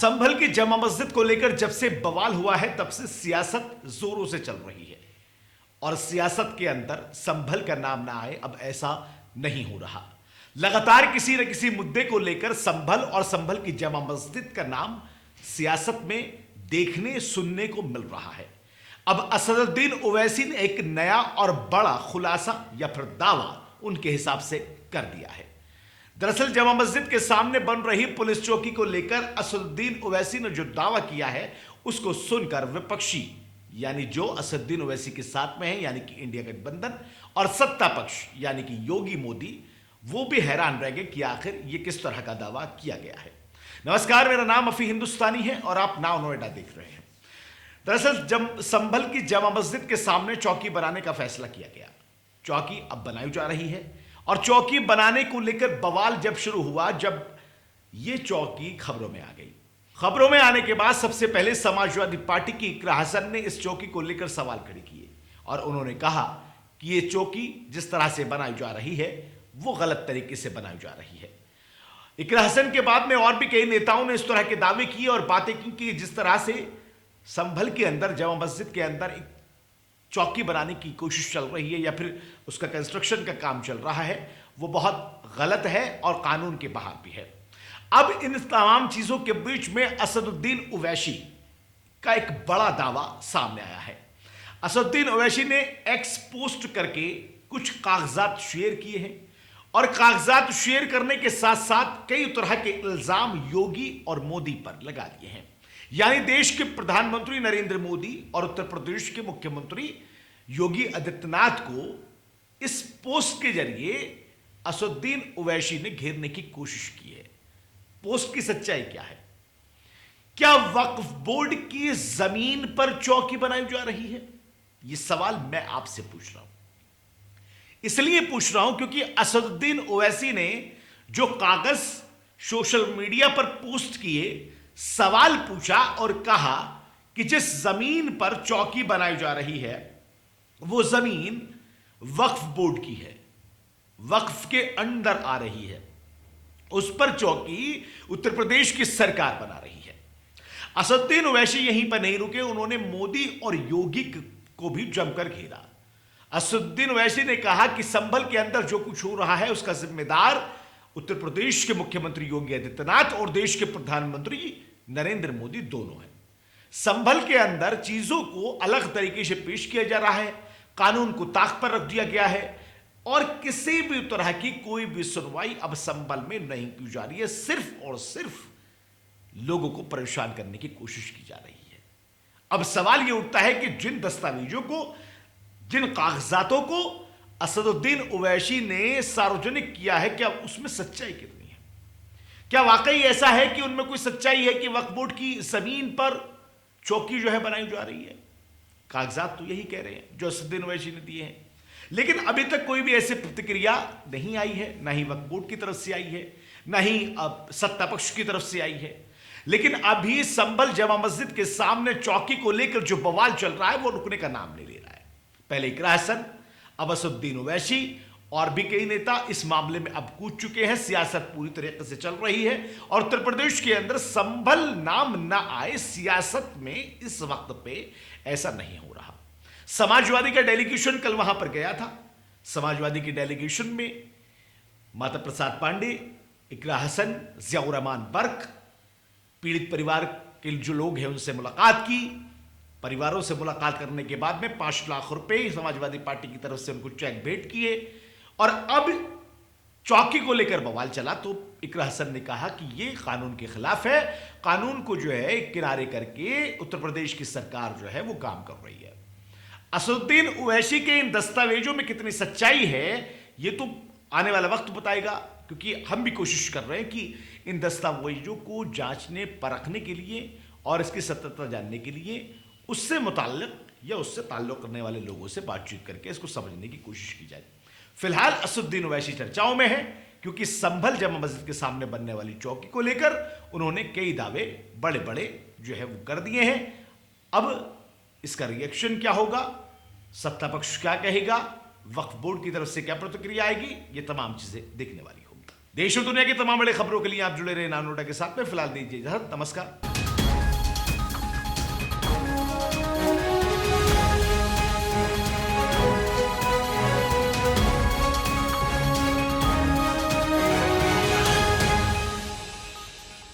संभल की जमा मस्जिद को लेकर जब से बवाल हुआ है तब से सियासत जोरों से चल रही है और सियासत के अंदर संभल का नाम ना आए, अब ऐसा नहीं हो रहा। लगातार किसी न किसी मुद्दे को लेकर संभल और संभल की जमा मस्जिद का नाम सियासत में देखने सुनने को मिल रहा है। अब असदुद्दीन ओवैसी ने एक नया और बड़ा खुलासा या फिर दावा उनके हिसाब से कर दिया है। दरअसल जमा मस्जिद के सामने बन रही पुलिस चौकी को लेकर असदुद्दीन ओवैसी ने जो दावा किया है उसको सुनकर विपक्षी यानी जो असदुद्दीन ओवैसी के साथ में है यानी कि इंडिया गठबंधन और सत्ता पक्ष यानी कि योगी मोदी, वो भी हैरान रह गए कि आखिर ये किस तरह का दावा किया गया है। नमस्कार, मेरा नाम अफी हिंदुस्तानी है और आप नाउ नोएडा देख रहे हैं। दरअसल जब संभल की जमा मस्जिद के सामने चौकी बनाने का फैसला किया गया, चौकी अब बनाई जा रही है और चौकी बनाने को लेकर बवाल जब शुरू हुआ, जब यह चौकी खबरों में आ गई। खबरों में आने के बाद सबसे पहले समाजवादी पार्टी की इकरा हसन ने इस चौकी को लेकर सवाल खड़े किए और उन्होंने कहा कि यह चौकी जिस तरह से बनाई जा रही है वो गलत तरीके से बनाई जा रही है। इकरा हसन के बाद में और भी कई नेताओं ने इस तरह के दावे किए और बातें की कि जिस तरह से संभल के अंदर जमा मस्जिद के अंदर एक चौकी बनाने की कोशिश चल रही है या फिर उसका कंस्ट्रक्शन का काम चल रहा है, वो बहुत गलत है और कानून के बाहर भी है। अब इन तमाम चीजों के बीच में असदुद्दीन ओवैसी का एक बड़ा दावा सामने आया है। असदुद्दीन ओवैसी ने एक्स पोस्ट करके कुछ कागजात शेयर किए हैं और कागजात शेयर करने के साथ साथ कई तरह के इल्जाम योगी और मोदी पर लगा दिए हैं। यानी देश के प्रधानमंत्री नरेंद्र मोदी और उत्तर प्रदेश के मुख्यमंत्री योगी आदित्यनाथ को इस पोस्ट के जरिए असदुद्दीन ओवैसी ने घेरने की कोशिश की है। पोस्ट की सच्चाई क्या है? क्या वक्फ बोर्ड की जमीन पर चौकी बनाई जा रही है? यह सवाल मैं आपसे पूछ रहा हूं। इसलिए पूछ रहा हूं क्योंकि असदुद्दीन ओवैसी ने जो कागज सोशल मीडिया पर पोस्ट किए, सवाल पूछा और कहा कि जिस जमीन पर चौकी बनाई जा रही है वो जमीन वक्फ बोर्ड की है, वक्फ के अंदर आ रही है, उस पर चौकी उत्तर प्रदेश की सरकार बना रही है। असदुद्दीन ओवैसी यहीं पर नहीं रुके, उन्होंने मोदी और योगी को भी जमकर घेरा। असदुद्दीन ओवैसी ने कहा कि संभल के अंदर जो कुछ हो रहा है उसका जिम्मेदार उत्तर प्रदेश के मुख्यमंत्री योगी आदित्यनाथ और देश के प्रधानमंत्री नरेंद्र मोदी दोनों हैं। संभल के अंदर चीजों को अलग तरीके से पेश किया जा रहा है, कानून को ताक पर रख दिया गया है और किसी भी तरह की कोई भी सुनवाई अब संभल में नहीं की जा रही है। सिर्फ और सिर्फ लोगों को परेशान करने की कोशिश की जा रही है। अब सवाल यह उठता है कि जिन दस्तावेजों को, जिन कागजातों को असदुद्दीन ओवैसी ने सार्वजनिक किया है, क्या उसमें सच्चाई कितनी है? क्या वाकई ऐसा है कि उनमें कोई सच्चाई है कि वक्फ बोर्ड की जमीन पर चौकी जो है बनाई जा रही है? कागजात तो यही कह रहे हैं जो असदुद्दीन ओवैसी ने दिए हैं, लेकिन अभी तक कोई भी ऐसी प्रतिक्रिया नहीं आई है, ना ही वक्फ बोर्ड की तरफ से आई है, ना ही सत्ता पक्ष की तरफ से आई है। लेकिन अभी संभल जमा मस्जिद के सामने चौकी को लेकर जो बवाल चल रहा है वो रुकने का नाम नहीं ले रहा है। पहले इकरा हसन, अब असदुद्दीन ओवैसी और भी कई नेता इस मामले में अब कूद चुके हैं। सियासत पूरी तरीके से चल रही है और उत्तर प्रदेश के अंदर संभल नाम ना आए, सियासत में इस वक्त पे ऐसा नहीं हो रहा। समाजवादी का डेलीगेशन कल वहां पर गया था। समाजवादी की डेलीगेशन में माता प्रसाद पांडे, इकरा हसन, जियाउर रहमान बर्क, पीड़ित परिवार के जो लोग हैं उनसे मुलाकात की। परिवारों से मुलाकात करने के बाद में 5 लाख रुपए समाजवादी पार्टी की तरफ से उनको चेक भेंट किए और अब चौकी को लेकर बवाल चला तो इकरा हसन ने कहा कि यह कानून के खिलाफ है, कानून को जो है किनारे करके उत्तर प्रदेश की सरकार जो है वो काम कर रही है। असदुद्दीन ओवैसी के इन दस्तावेजों में कितनी सच्चाई है ये तो आने वाला वक्त बताएगा, क्योंकि हम भी कोशिश कर रहे हैं कि इन दस्तावेजों को जांचने परखने के लिए और इसकी सत्यता जानने के लिए उससे मुताल्लिक या उससे ताल्लुक करने वाले लोगों से बातचीत करके इसको समझने की कोशिश की जाए। फिलहाल असदुद्दीन ओवैसी चर्चाओं में है क्योंकि संभल जमा मस्जिद के सामने बनने वाली चौकी को लेकर उन्होंने कई दावे बड़े बड़े जो है वो कर दिए हैं। अब इसका रिएक्शन क्या होगा, सत्ता पक्ष क्या कहेगा, वक्फ बोर्ड की तरफ से क्या प्रतिक्रिया आएगी, ये तमाम चीजें देखने वाली होंगी। देश और दुनिया की तमाम बड़ी खबरों के लिए आप जुड़े रहे नाउ नोएडा के साथ में। फिलहाल दीजिए इजाजत, नमस्कार।